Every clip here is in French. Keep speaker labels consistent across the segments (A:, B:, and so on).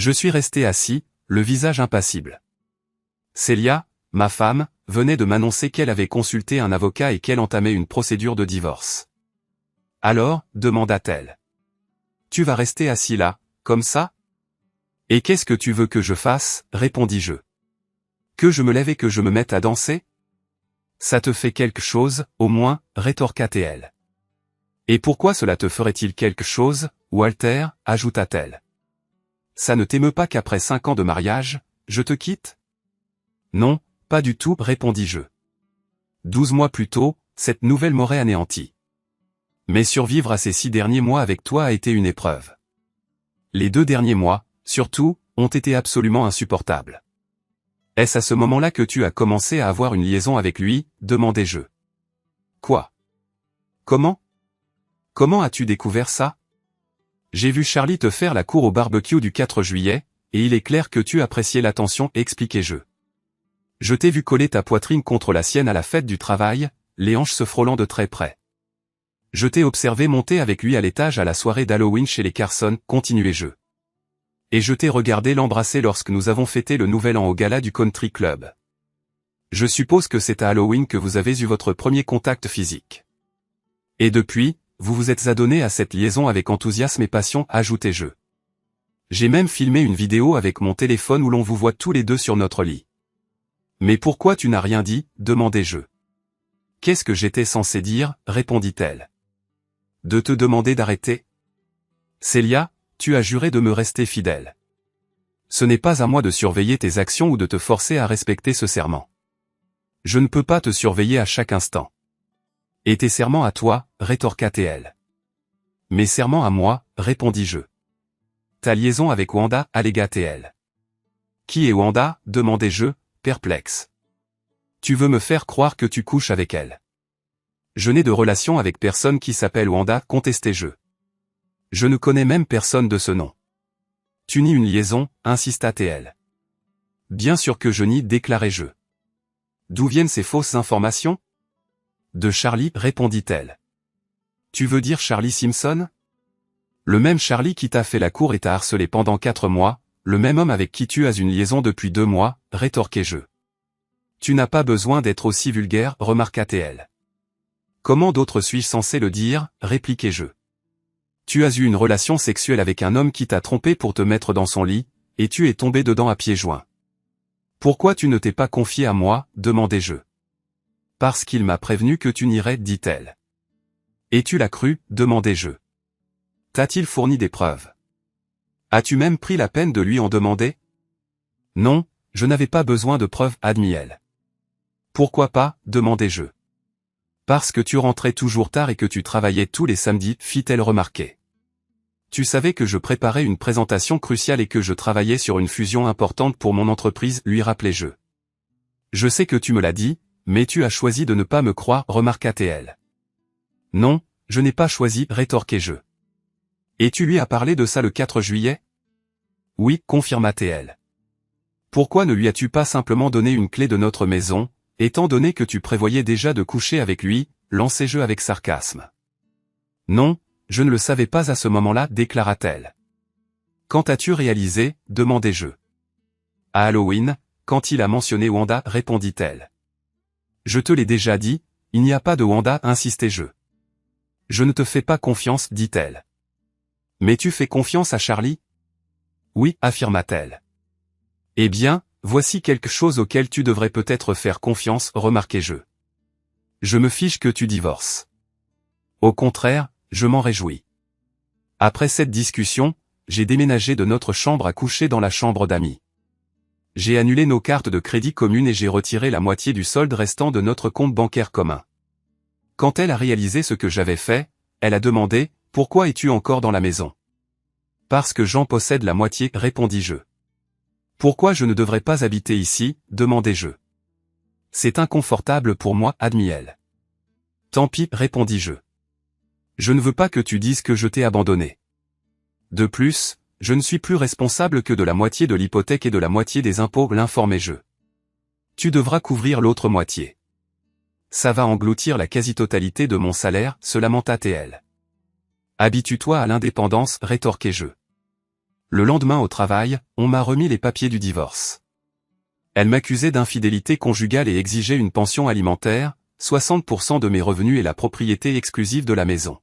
A: Je suis resté assis, le visage impassible. Célia, ma femme, venait de m'annoncer qu'elle avait consulté un avocat et qu'elle entamait une procédure de divorce. Alors, demanda-t-elle. Tu vas rester assis là, comme ça? Et qu'est-ce que tu veux que je fasse, répondis-je. Que je me lève et que je me mette à danser? Ça te fait quelque chose, au moins, rétorqua-t-elle. Et pourquoi cela te ferait-il quelque chose, Walter, ajouta-t-elle. Ça ne t'émeut pas qu'après 5 ans de mariage, je te quitte? Non, pas du tout, répondis-je. 12 mois plus tôt, cette nouvelle m'aurait anéanti. Mais survivre à ces 6 derniers mois avec toi a été une épreuve. Les 2 derniers mois, surtout, ont été absolument insupportables. Est-ce à ce moment-là que tu as commencé à avoir une liaison avec lui, demandai-je. Quoi? Comment? Comment as-tu découvert ça? J'ai vu Charlie te faire la cour au barbecue du 4 juillet, et il est clair que tu appréciais l'attention, expliquai-je. Je t'ai vu coller ta poitrine contre la sienne à la fête du travail, les hanches se frôlant de très près. Je t'ai observé monter avec lui à l'étage à la soirée d'Halloween chez les Carson, continuai-je. Et je t'ai regardé l'embrasser lorsque nous avons fêté le nouvel an au gala du country club. Je suppose que c'est à Halloween que vous avez eu votre premier contact physique. Et depuis, vous vous êtes adonné à cette liaison avec enthousiasme et passion, ajoutai-je. J'ai même filmé une vidéo avec mon téléphone où l'on vous voit tous les deux sur notre lit. Mais pourquoi tu n'as rien dit, demandai-je. Qu'est-ce que j'étais censé dire, répondit-elle. De te demander d'arrêter? Célia, tu as juré de me rester fidèle. Ce n'est pas à moi de surveiller tes actions ou de te forcer à respecter ce serment. Je ne peux pas te surveiller à chaque instant. Et tes serments à toi, rétorqua-t-elle. Mes serments à moi, répondis-je. Ta liaison avec Wanda, allégua-t-elle. Qui est Wanda, demandai-je, perplexe. Tu veux me faire croire que tu couches avec elle. Je n'ai de relation avec personne qui s'appelle Wanda, contestai-je. Je ne connais même personne de ce nom. Tu nies une liaison, insista-t-elle. Bien sûr que je nie, déclarai-je. D'où viennent ces fausses informations? De Charlie, répondit-elle. Tu veux dire Charlie Simpson? Le même Charlie qui t'a fait la cour et t'a harcelé pendant 4 mois, le même homme avec qui tu as une liaison depuis 2 mois, rétorquai-je. Tu n'as pas besoin d'être aussi vulgaire, remarqua-t-elle. Comment d'autre suis-je censé le dire, répliquai-je. Tu as eu une relation sexuelle avec un homme qui t'a trompé pour te mettre dans son lit, et tu es tombé dedans à pieds joints. Pourquoi tu ne t'es pas confié à moi, demandai-je. Parce qu'il m'a prévenu que tu n'irais, dit-elle. Et tu l'as cru, demandai-je. T'a-t-il fourni des preuves? As-tu même pris la peine de lui en demander? Non, je n'avais pas besoin de preuves, admit-elle. Pourquoi pas, demandai-je. Parce que tu rentrais toujours tard et que tu travaillais tous les samedis, fit-elle remarquer. Tu savais que je préparais une présentation cruciale et que je travaillais sur une fusion importante pour mon entreprise, lui rappelai-je. Je sais que tu me l'as dit, mais tu as choisi de ne pas me croire, remarqua-t-elle. Non, je n'ai pas choisi, rétorquai-je. Et tu lui as parlé de ça le 4 juillet? Oui, confirma-t-elle. Pourquoi ne lui as-tu pas simplement donné une clé de notre maison, étant donné que tu prévoyais déjà de coucher avec lui, lançai-je avec sarcasme. Non, je ne le savais pas à ce moment-là, déclara-t-elle. Quand as-tu réalisé, demandai-je. À Halloween, quand il a mentionné Wanda, répondit-elle. Je te l'ai déjà dit, il n'y a pas de Wanda, insistai-je. Je ne te fais pas confiance, dit-elle. Mais tu fais confiance à Charlie? Oui, affirma-t-elle. Eh bien, voici quelque chose auquel tu devrais peut-être faire confiance, remarquai-je. Je me fiche que tu divorces. Au contraire, je m'en réjouis. Après cette discussion, j'ai déménagé de notre chambre à coucher dans la chambre d'amis. J'ai annulé nos cartes de crédit communes et j'ai retiré la moitié du solde restant de notre compte bancaire commun. Quand elle a réalisé ce que j'avais fait, elle a demandé « Pourquoi es-tu encore dans la maison ?» Parce que j'en possède la moitié, répondis-je. Pourquoi je ne devrais pas habiter ici, demandai-je. C'est inconfortable pour moi, admit-elle. Tant pis, répondis-je. Je ne veux pas que tu dises que je t'ai abandonné. De plus, je ne suis plus responsable que de la moitié de l'hypothèque et de la moitié des impôts, l'informai-je. Tu devras couvrir l'autre moitié. Ça va engloutir la quasi-totalité de mon salaire, se lamenta-t-elle. Habitue-toi à l'indépendance, rétorquai-je. Le lendemain au travail, on m'a remis les papiers du divorce. Elle m'accusait d'infidélité conjugale et exigeait une pension alimentaire, 60% de mes revenus et la propriété exclusive de la maison.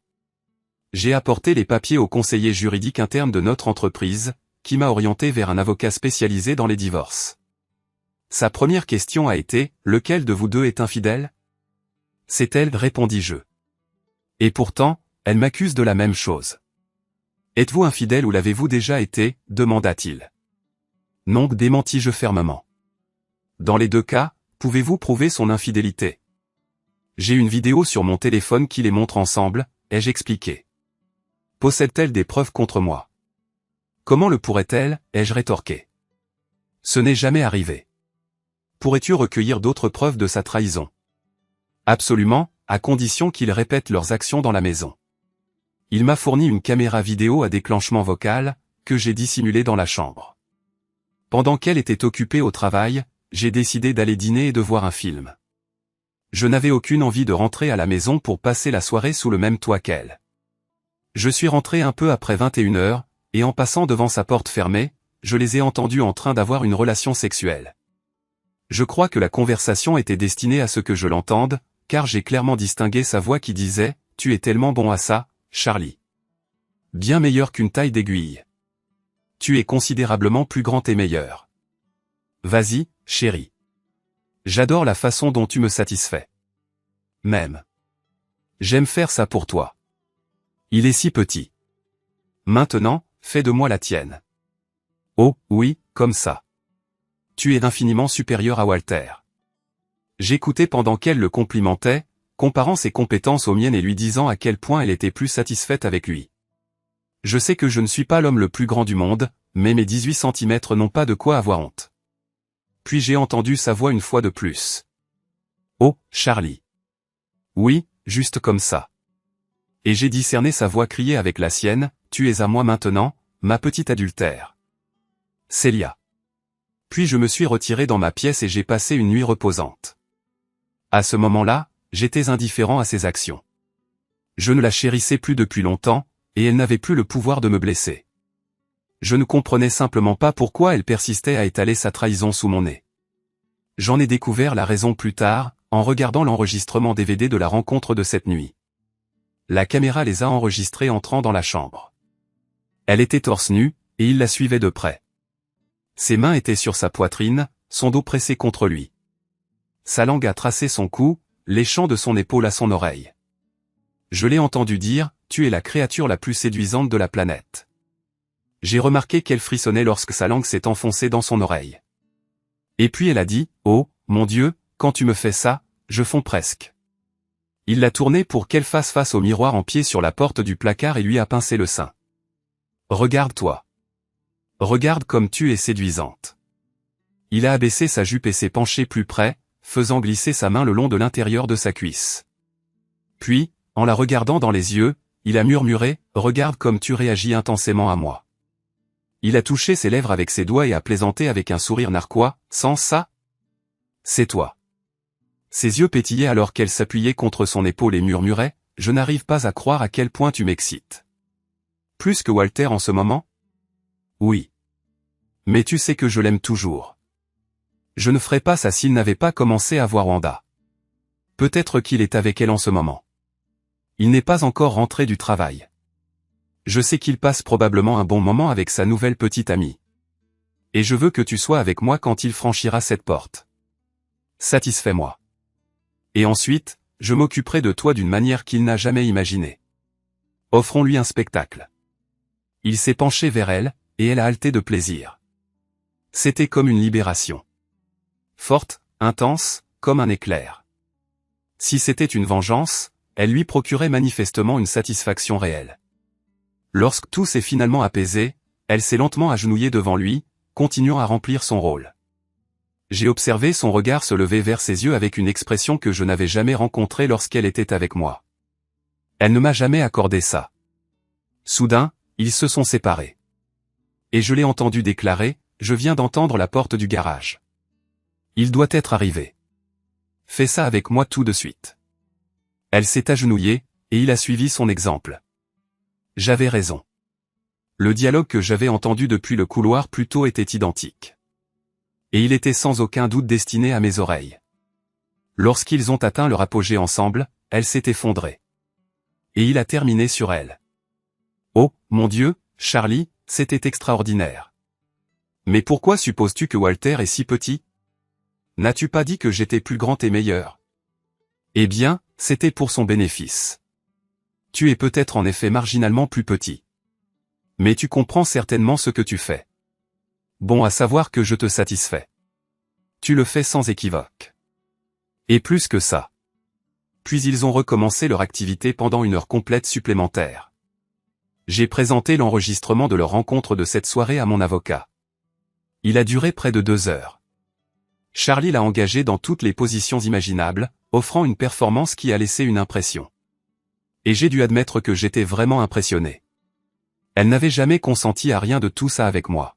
A: J'ai apporté les papiers au conseiller juridique interne de notre entreprise, qui m'a orienté vers un avocat spécialisé dans les divorces. Sa première question a été « Lequel de vous deux est infidèle ?» C'est elle, répondis-je. Et pourtant, elle m'accuse de la même chose. Êtes-vous infidèle ou l'avez-vous déjà été, demanda-t-il. Non, démentis-je fermement. Dans les deux cas, pouvez-vous prouver son infidélité? J'ai une vidéo sur mon téléphone qui les montre ensemble, ai-je expliqué. Possède-t-elle des preuves contre moi? Comment le pourrait-elle, ai-je rétorqué. Ce n'est jamais arrivé. Pourrais-tu recueillir d'autres preuves de sa trahison? Absolument, à condition qu'ils répètent leurs actions dans la maison. Il m'a fourni une caméra vidéo à déclenchement vocal, que j'ai dissimulée dans la chambre. Pendant qu'elle était occupée au travail, j'ai décidé d'aller dîner et de voir un film. Je n'avais aucune envie de rentrer à la maison pour passer la soirée sous le même toit qu'elle. Je suis rentré un peu après 21h, et en passant devant sa porte fermée, je les ai entendus en train d'avoir une relation sexuelle. Je crois que la conversation était destinée à ce que je l'entende, car j'ai clairement distingué sa voix qui disait « Tu es tellement bon à ça, Charlie. Bien meilleur qu'une taille d'aiguille. Tu es considérablement plus grand et meilleur. Vas-y, chérie. J'adore la façon dont tu me satisfais. Même. J'aime faire ça pour toi. Il est si petit. Maintenant, fais de moi la tienne. Oh, oui, comme ça. Tu es infiniment supérieur à Walter. » J'écoutais pendant qu'elle le complimentait, comparant ses compétences aux miennes et lui disant à quel point elle était plus satisfaite avec lui. Je sais que je ne suis pas l'homme le plus grand du monde, mais mes 18 cm n'ont pas de quoi avoir honte. Puis j'ai entendu sa voix une fois de plus. Oh, Charlie. Oui, juste comme ça. Et j'ai discerné sa voix crier avec la sienne, tu es à moi maintenant, ma petite adultère. Célia. Puis je me suis retiré dans ma pièce et j'ai passé une nuit reposante. À ce moment-là, j'étais indifférent à ses actions. Je ne la chérissais plus depuis longtemps, et elle n'avait plus le pouvoir de me blesser. Je ne comprenais simplement pas pourquoi elle persistait à étaler sa trahison sous mon nez. J'en ai découvert la raison plus tard, en regardant l'enregistrement DVD de la rencontre de cette nuit. La caméra les a enregistrés entrant dans la chambre. Elle était torse nu, et il la suivait de près. Ses mains étaient sur sa poitrine, son dos pressé contre lui. Sa langue a tracé son cou, léchant de son épaule à son oreille. Je l'ai entendu dire, tu es la créature la plus séduisante de la planète. J'ai remarqué qu'elle frissonnait lorsque sa langue s'est enfoncée dans son oreille. Et puis elle a dit, oh, mon Dieu, quand tu me fais ça, je fonds presque. Il l'a tournée pour qu'elle fasse face au miroir en pied sur la porte du placard et lui a pincé le sein. Regarde-toi. Regarde comme tu es séduisante. Il a abaissé sa jupe et s'est penché plus près, faisant glisser sa main le long de l'intérieur de sa cuisse. Puis, en la regardant dans les yeux, il a murmuré, « Regarde comme tu réagis intensément à moi. » Il a touché ses lèvres avec ses doigts et a plaisanté avec un sourire narquois, « Sans ça? C'est toi. » Ses yeux pétillaient alors qu'elle s'appuyait contre son épaule et murmurait, « Je n'arrive pas à croire à quel point tu m'excites. » Plus que Walter en ce moment? Oui. Mais tu sais que je l'aime toujours. Je ne ferais pas ça s'il n'avait pas commencé à voir Wanda. Peut-être qu'il est avec elle en ce moment. Il n'est pas encore rentré du travail. Je sais qu'il passe probablement un bon moment avec sa nouvelle petite amie. Et je veux que tu sois avec moi quand il franchira cette porte. Satisfais-moi. Et ensuite, je m'occuperai de toi d'une manière qu'il n'a jamais imaginée. Offrons-lui un spectacle. Il s'est penché vers elle, et elle a haleté de plaisir. C'était comme une libération. Forte, intense, comme un éclair. Si c'était une vengeance, elle lui procurait manifestement une satisfaction réelle. Lorsque tout s'est finalement apaisé, elle s'est lentement agenouillée devant lui, continuant à remplir son rôle. J'ai observé son regard se lever vers ses yeux avec une expression que je n'avais jamais rencontrée lorsqu'elle était avec moi. Elle ne m'a jamais accordé ça. Soudain, ils se sont séparés. Et je l'ai entendu déclarer, « Je viens d'entendre la porte du garage. Il doit être arrivé. Fais ça avec moi tout de suite. » Elle s'est agenouillée, et il a suivi son exemple. J'avais raison. Le dialogue que j'avais entendu depuis le couloir plus tôt était identique. Et il était sans aucun doute destiné à mes oreilles. Lorsqu'ils ont atteint leur apogée ensemble, elle s'est effondrée. Et il a terminé sur elle. Oh, mon Dieu, Charlie, c'était extraordinaire. Mais pourquoi supposes-tu que Walter est si petit? N'as-tu pas dit que j'étais plus grand et meilleur? Eh bien, c'était pour son bénéfice. Tu es peut-être en effet marginalement plus petit. Mais tu comprends certainement ce que tu fais. Bon à savoir que je te satisfais. Tu le fais sans équivoque. Et plus que ça. Puis ils ont recommencé leur activité pendant une heure complète supplémentaire. J'ai présenté l'enregistrement de leur rencontre de cette soirée à mon avocat. Il a duré près de 2 heures. Charlie l'a engagé dans toutes les positions imaginables, offrant une performance qui a laissé une impression. Et j'ai dû admettre que j'étais vraiment impressionné. Elle n'avait jamais consenti à rien de tout ça avec moi.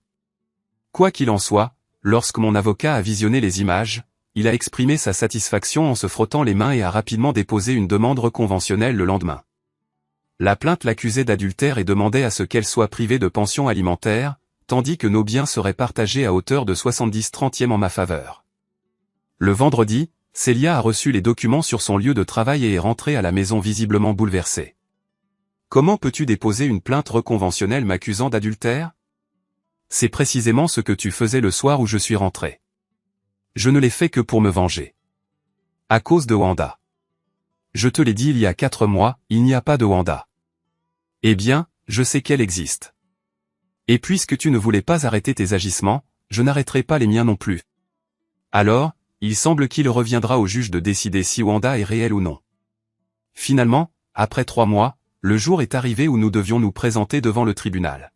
A: Quoi qu'il en soit, lorsque mon avocat a visionné les images, il a exprimé sa satisfaction en se frottant les mains et a rapidement déposé une demande reconventionnelle le lendemain. La plainte l'accusait d'adultère et demandait à ce qu'elle soit privée de pension alimentaire, tandis que nos biens seraient partagés à hauteur de 70/30 en ma faveur. Le vendredi, Célia a reçu les documents sur son lieu de travail et est rentrée à la maison visiblement bouleversée. Comment peux-tu déposer une plainte reconventionnelle m'accusant d'adultère? C'est précisément ce que tu faisais le soir où je suis rentré. Je ne l'ai fait que pour me venger. À cause de Wanda. Je te l'ai dit il y a 4 mois, il n'y a pas de Wanda. Eh bien, je sais qu'elle existe. Et puisque tu ne voulais pas arrêter tes agissements, je n'arrêterai pas les miens non plus. Alors, il semble qu'il reviendra au juge de décider si Wanda est réelle ou non. Finalement, après 3 mois, le jour est arrivé où nous devions nous présenter devant le tribunal.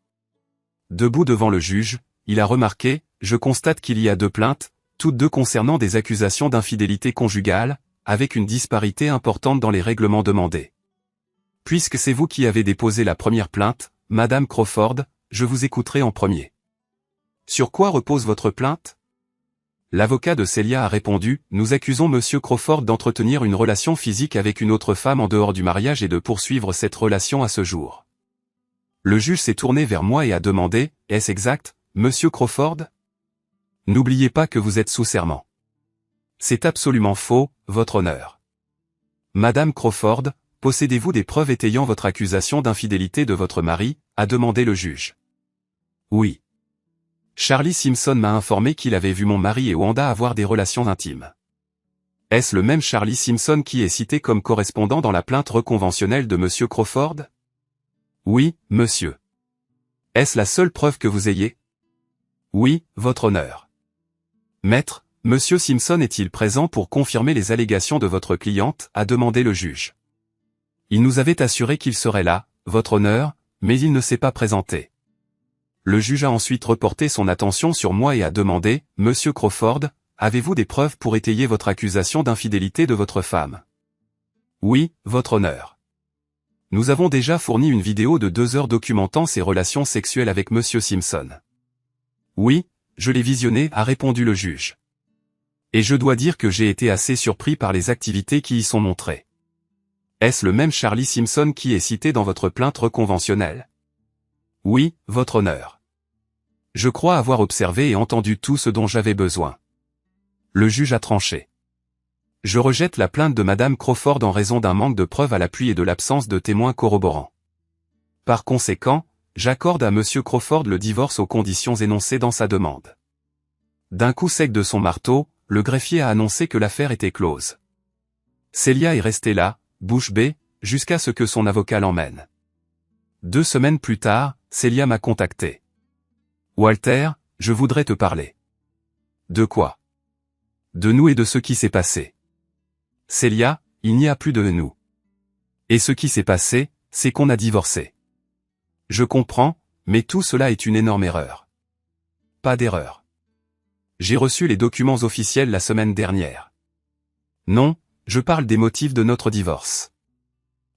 A: Debout devant le juge, il a remarqué, je constate qu'il y a 2 plaintes, toutes 2 concernant des accusations d'infidélité conjugale, avec une disparité importante dans les règlements demandés. Puisque c'est vous qui avez déposé la première plainte, Madame Crawford, je vous écouterai en premier. Sur quoi repose votre plainte? L'avocat de Célia a répondu, nous accusons Monsieur Crawford d'entretenir une relation physique avec une autre femme en dehors du mariage et de poursuivre cette relation à ce jour. Le juge s'est tourné vers moi et a demandé, est-ce exact, Monsieur Crawford? N'oubliez pas que vous êtes sous serment. C'est absolument faux, votre honneur. Madame Crawford, possédez-vous des preuves étayant votre accusation d'infidélité de votre mari, a demandé le juge. Oui. Charlie Simpson m'a informé qu'il avait vu mon mari et Wanda avoir des relations intimes. Est-ce le même Charlie Simpson qui est cité comme correspondant dans la plainte reconventionnelle de Monsieur Crawford? Oui, monsieur. Est-ce la seule preuve que vous ayez? Oui, votre honneur. Maître, Monsieur Simpson est-il présent pour confirmer les allégations de votre cliente, a demandé le juge. Il nous avait assuré qu'il serait là, votre honneur, mais il ne s'est pas présenté. Le juge a ensuite reporté son attention sur moi et a demandé, Monsieur Crawford, avez-vous des preuves pour étayer votre accusation d'infidélité de votre femme? Oui, votre honneur. Nous avons déjà fourni une vidéo de 2 heures documentant ses relations sexuelles avec Monsieur Simpson. Oui, je l'ai visionnée, a répondu le juge. Et je dois dire que j'ai été assez surpris par les activités qui y sont montrées. Est-ce le même Charlie Simpson qui est cité dans votre plainte reconventionnelle? Oui, votre honneur. Je crois avoir observé et entendu tout ce dont j'avais besoin. Le juge a tranché. Je rejette la plainte de Madame Crawford en raison d'un manque de preuves à l'appui et de l'absence de témoins corroborants. Par conséquent, j'accorde à Monsieur Crawford le divorce aux conditions énoncées dans sa demande. D'un coup sec de son marteau, le greffier a annoncé que l'affaire était close. Célia est restée là, bouche bée, jusqu'à ce que son avocat l'emmène. 2 semaines plus tard, Célia m'a contacté. Walter, je voudrais te parler. De quoi? De nous et de ce qui s'est passé. Célia, il n'y a plus de nous. Et ce qui s'est passé, c'est qu'on a divorcé. Je comprends, mais tout cela est une énorme erreur. Pas d'erreur. J'ai reçu les documents officiels la semaine dernière. Non, je parle des motifs de notre divorce.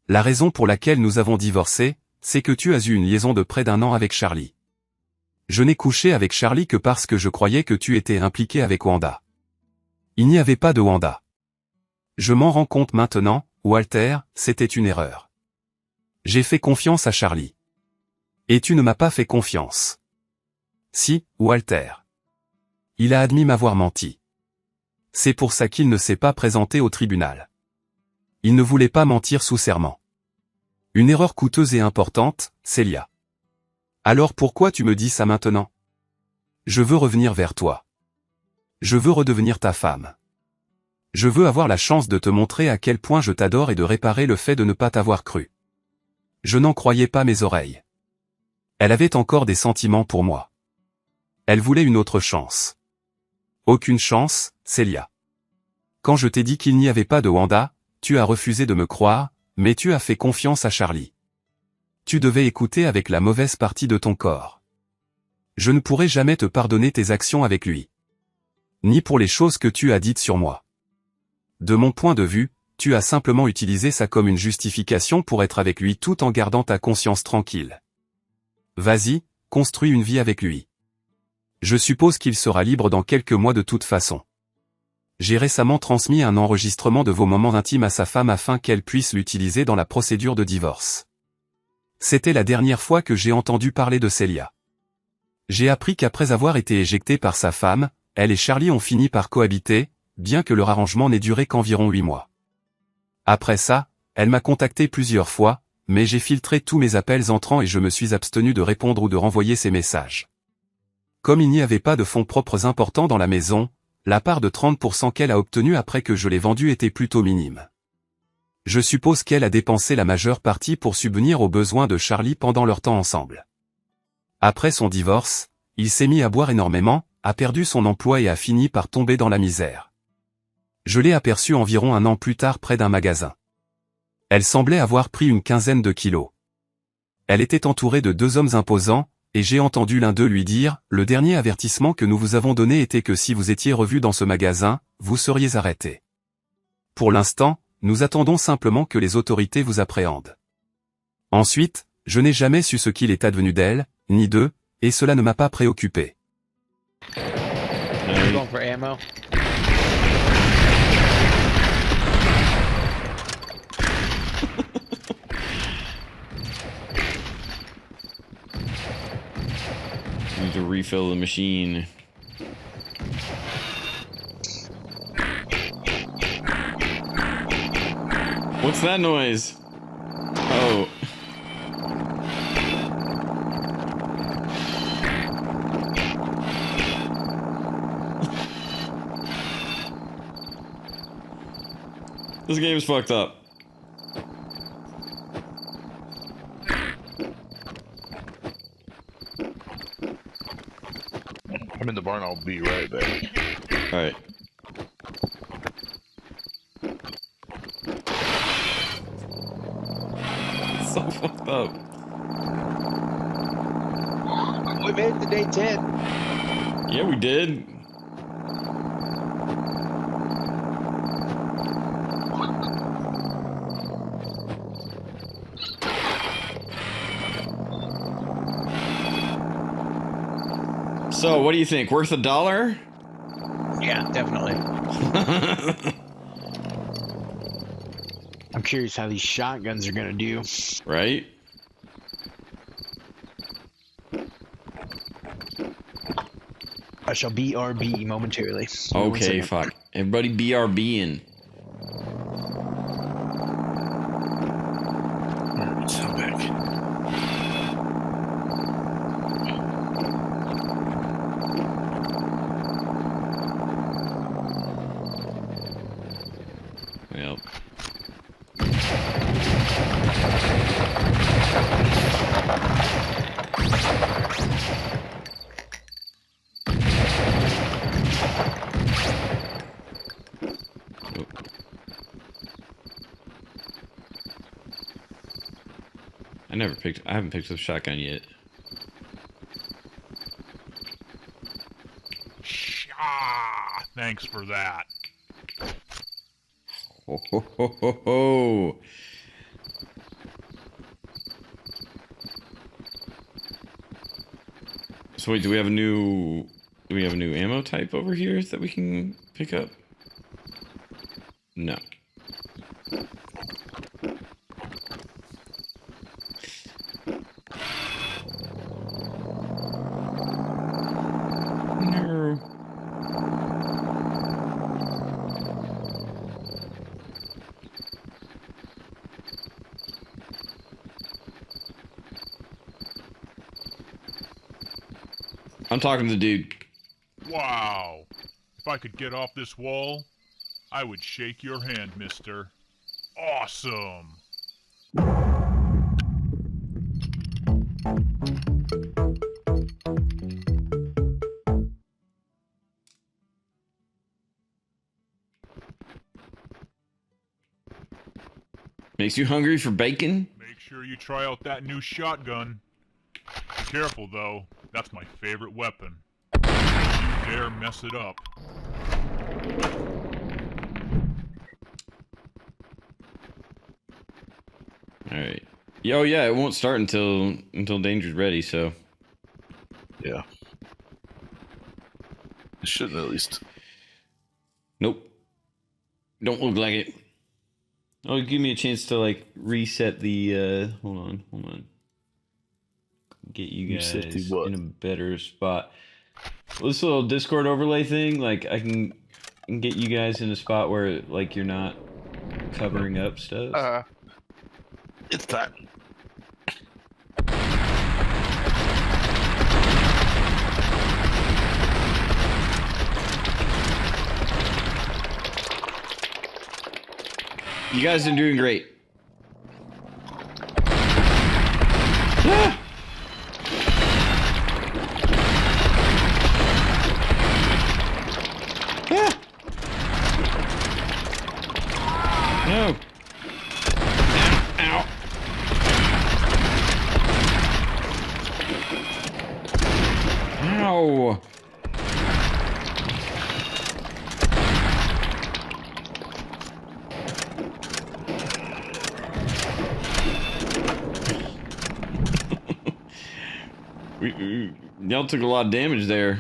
A: La raison pour laquelle nous avons divorcé, c'est que tu as eu une liaison de près d'1 an avec Charlie. Je n'ai couché avec Charlie que parce que je croyais que tu étais impliqué avec Wanda. Il n'y avait pas de Wanda. Je m'en rends compte maintenant, Walter, c'était une erreur. J'ai fait confiance à Charlie. Et tu ne m'as pas fait confiance. Si, Walter. Il a admis m'avoir menti. C'est pour ça qu'il ne s'est pas présenté au tribunal. Il ne voulait pas mentir sous serment. Une erreur coûteuse et importante, Célia. Alors pourquoi tu me dis ça maintenant? Je veux revenir vers toi. Je veux redevenir ta femme. Je veux avoir la chance de te montrer à quel point je t'adore et de réparer le fait de ne pas t'avoir cru. Je n'en croyais pas mes oreilles. Elle avait encore des sentiments pour moi. Elle voulait une autre chance. Aucune chance, Célia. Quand je t'ai dit qu'il n'y avait pas de Wanda, tu as refusé de me croire, mais tu as fait confiance à Charlie. Tu devais écouter avec la mauvaise partie de ton corps. Je ne pourrai jamais te pardonner tes actions avec lui. Ni pour les choses que tu as dites sur moi. De mon point de vue, tu as simplement utilisé ça comme une justification pour être avec lui tout en gardant ta conscience tranquille. Vas-y, construis une vie avec lui. Je suppose qu'il sera libre dans quelques mois de toute façon. J'ai récemment transmis un enregistrement de vos moments intimes à sa femme afin qu'elle puisse l'utiliser dans la procédure de divorce. C'était la dernière fois que j'ai entendu parler de Célia. J'ai appris qu'après avoir été éjectée par sa femme, elle et Charlie ont fini par cohabiter, bien que leur arrangement n'ait duré qu'environ 8 mois. Après ça, elle m'a contacté plusieurs fois, mais j'ai filtré tous mes appels entrants et je me suis abstenu de répondre ou de renvoyer ses messages. Comme il n'y avait pas de fonds propres importants dans la maison, la part de 30% qu'elle a obtenue après que je l'ai vendue était plutôt minime. Je suppose qu'elle a dépensé la majeure partie pour subvenir aux besoins de Charlie pendant leur temps ensemble. Après son divorce, il s'est mis à boire énormément, a perdu son emploi et a fini par tomber dans la misère. Je l'ai aperçue environ 1 an plus tard près d'un magasin. Elle semblait avoir pris une quinzaine de kilos. Elle était entourée de 2 hommes imposants, et j'ai entendu l'un d'eux lui dire, « Le dernier avertissement que nous vous avons donné était que si vous étiez revu dans ce magasin, vous seriez arrêté. Pour l'instant, nous attendons simplement que les autorités vous appréhendent. » Ensuite, je n'ai jamais su ce qu'il est advenu d'elle, ni d'eux, et cela ne m'a pas préoccupé.
B: Need to refill the machine. What's that noise? Oh. This game is fucked up.
C: I'm in the barn, I'll be right back.
B: Alright. So fucked up.
D: We made it to day 10.
B: Yeah, we did. So, what do you think? Worth $1?
D: Yeah, definitely. I'm curious how these shotguns are gonna do.
B: Right?
D: I shall BRB momentarily.
B: Okay, fuck. Everybody BRBing.
C: So back.
B: Yep. I haven't picked up a shotgun yet.
C: Ah, thanks for that.
B: Ho ho ho ho ho! So wait, do we have a new ammo type over here that we can pick up? No. I'm talking to the dude.
C: Wow. If I could get off this wall, I would shake your hand, mister. Awesome.
B: Makes you hungry for bacon?
C: Make sure you try out that new shotgun. Be careful, though. That's my favorite weapon. Don't you dare mess it up.
B: Alright. Oh yeah, it won't start until Danger's ready, so.
C: Yeah. It shouldn't at least.
B: Nope. Don't look like it. Oh, give me a chance to like reset the hold on. Get you guys
C: Reset the what?
B: in a better spot. Well, this little Discord overlay thing, like I can get you guys in a spot where like you're not covering up stuff.
C: It's time.
B: You guys are doing great. Ah! Ah! No. Ow. Ow. Y'all took a lot of damage there.